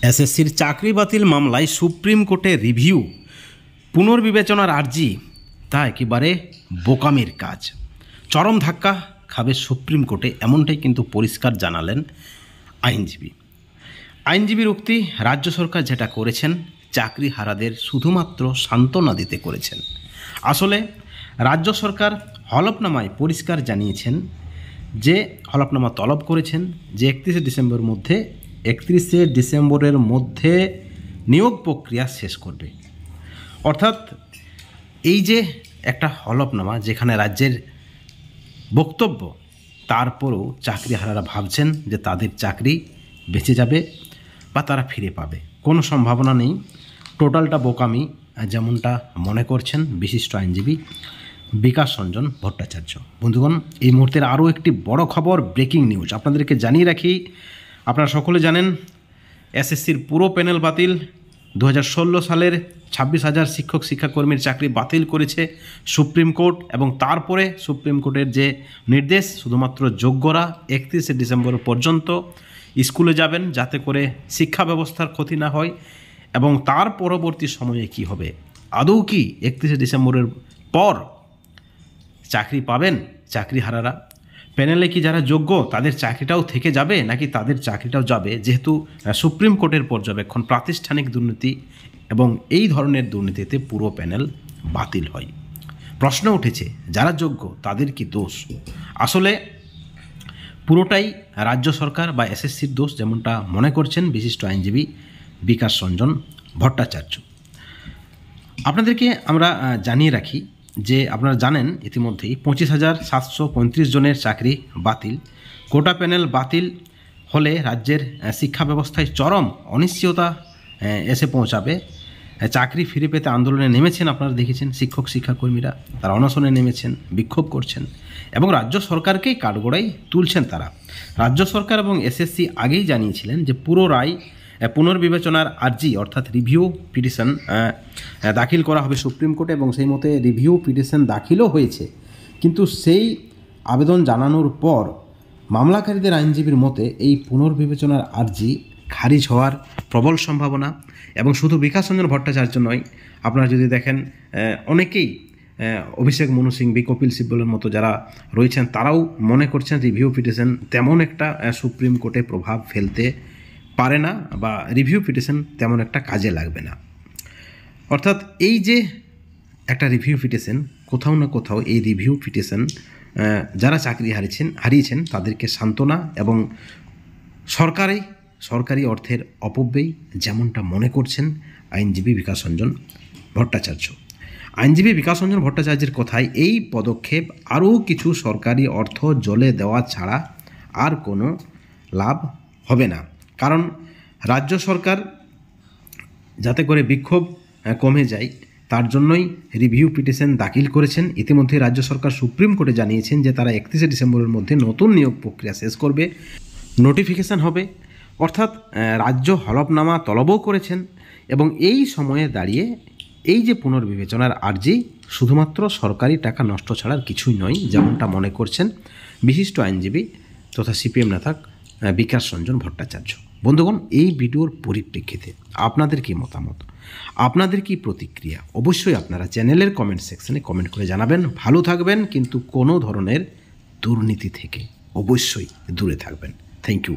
এসএসসির চাকরি বাতিল মামলায় সুপ্রিম কোর্টে রিভিউ পুনর্বিবেচনার আর্জি তা একেবারে বোকামির কাজ। চরম ধাক্কা খাবে সুপ্রিম কোর্টে, এমনটাই কিন্তু পরিষ্কার জানালেন আইনজীবীর উক্তি, রাজ্য সরকার যেটা করেছেন চাকরি হারাদের শুধুমাত্র সান্ত্বনা দিতে করেছেন। আসলে রাজ্য সরকার হলফনামায় পরিষ্কার জানিয়েছেন যে হলফনামা তলব করেছেন যে 31শে ডিসেম্বরের মধ্যে নিয়োগ প্রক্রিয়া শেষ করবে। অর্থাৎ এই যে একটা হলফনামা যেখানে রাজ্যের বক্তব্য, তারপরও চাকরিহারারা ভাবছেন যে তাদের চাকরি বেঁচে যাবে বা তারা ফিরে পাবে, কোনো সম্ভাবনা নেই। টোটালটা বোকামি, যেমনটা মনে করছেন বিশিষ্ট আইনজীবী বিকাশ রঞ্জন ভট্টাচার্য। বন্ধুগণ, এই মুহূর্তের আরও একটি বড় খবর, ব্রেকিং নিউজ আপনাদেরকে জানিয়ে রাখি। আপনারা সকলে জানেন এসএসসির পুরো প্যানেল বাতিল। 2016 সালের 26,000 শিক্ষক শিক্ষাকর্মীর চাকরি বাতিল করেছে সুপ্রিম কোর্ট, এবং তারপরে সুপ্রিম কোর্টের যে নির্দেশ, শুধুমাত্র যোগ্যরা 31শে ডিসেম্বর পর্যন্ত স্কুলে যাবেন যাতে করে শিক্ষা ব্যবস্থার ক্ষতি না হয়। এবং তার পরবর্তী সময়ে কি হবে, আদৌ কি 31শে ডিসেম্বরের পর চাকরি পাবেন চাকরিহারারা? প্যানেলে কি যারা যোগ্য তাদের চাকরিটাও থেকে যাবে, নাকি তাদের চাকরিটাও যাবে? যেহেতু সুপ্রিম কোর্টের পর্যবেক্ষণ প্রাতিষ্ঠানিক দুর্নীতি, এবং এই ধরনের দুর্নীতিতে পুরো প্যানেল বাতিল হয়। প্রশ্ন উঠেছে যারা যোগ্য তাদের কি দোষ? আসলে পুরোটাই রাজ্য সরকার বা এসএসসির দোষ, যেমনটা মনে করছেন বিশিষ্ট আইনজীবী বিকাশ রঞ্জন ভট্টাচার্য। আপনাদেরকে আমরা জানিয়ে রাখি যে আপনারা জানেন ইতিমধ্যেই 25,735 জনের চাকরি বাতিল। কোটা প্যানেল বাতিল হলে রাজ্যের শিক্ষা ব্যবস্থায় চরম অনিশ্চয়তা এসে পৌঁছাবে। চাকরি ফিরে পেতে আন্দোলনে নেমেছেন, আপনারা দেখেছেন শিক্ষক শিক্ষাকর্মীরা, তারা অনশনে নেমেছেন, বিক্ষোভ করছেন এবং রাজ্য সরকারকেই কাঠগড়াই তুলছেন তারা। রাজ্য সরকার এবং এসএসসি আগেই জানিয়েছিলেন যে পুরো রায় পুনর্বিবেচনার আর্জি অর্থাৎ রিভিউ পিটিশন দাখিল করা হবে সুপ্রিম কোর্টে, এবং সেই মতে রিভিউ পিটিশন দাখিলও হয়েছে। কিন্তু সেই আবেদন জানানোর পর মামলাকারীদের আইনজীবীর মতে এই পুনর্বিবেচনার আর্জি খারিজ হওয়ার প্রবল সম্ভাবনা। এবং শুধু বিকাশ রঞ্জন ভট্টাচার্য নয়, আপনারা যদি দেখেন অনেকেই অভিষেক মনু সিংভি, কপিল সিব্বলের মতো যারা রয়েছেন তারাও মনে করছেন রিভিউ পিটিশন তেমন একটা সুপ্রিম কোর্টে প্রভাব ফেলতে পারে না, বা রিভিউ পিটিশন তেমন একটা কাজে লাগবে না। অর্থাৎ এই যে একটা রিভিউ পিটিশন, কোথাও না কোথাও এই রিভিউ পিটিশন যারা চাকরি হারিয়েছেন তাদেরকে সান্ত্বনা এবং সরকারি অর্থের অপব্যয়, যেমনটা মনে করছেন আইনজীবী বিকাশ রঞ্জন ভট্টাচার্য। আইনজীবী বিকাশ রঞ্জন ভট্টাচার্যের কথায় এই পদক্ষেপ আরও কিছু সরকারি অর্থ জলে দেওয়া ছাড়া আর কোনো লাভ হবে না। কারণ রাজ্য সরকার যাতে করে বিক্ষোভ কমে যায় তার জন্যই রিভিউ পিটিশন দাখিল করেছেন। ইতিমধ্যে রাজ্য সরকার সুপ্রিম কোর্টে জানিয়েছেন যে তারা 31শে ডিসেম্বরের মধ্যে নতুন নিয়োগ প্রক্রিয়া শেষ করবে, নোটিফিকেশান হবে। অর্থাৎ রাজ্য হলফনামা তলবও করেছেন, এবং এই সময়ে দাঁড়িয়ে এই যে পুনর্বিবেচনার আর্জি শুধুমাত্র সরকারি টাকা নষ্ট ছাড়ার কিছুই নয়, যেমনটা মনে করছেন বিশিষ্ট আইনজীবী তথা সিপিএম নেতা বিকাশ রঞ্জন ভট্টাচার্য। বন্ধুগণ, এই ভিডিওর পরিপ্রেক্ষিতে আপনাদের কি মতামত, আপনাদের কি প্রতিক্রিয়া, অবশ্যই আপনারা চ্যানেলের কমেন্ট সেকশনে কমেন্ট করে জানাবেন। ভালো থাকবেন, কিন্তু কোনো ধরনের দুর্নীতি থেকে অবশ্যই দূরে থাকবেন। Thank you.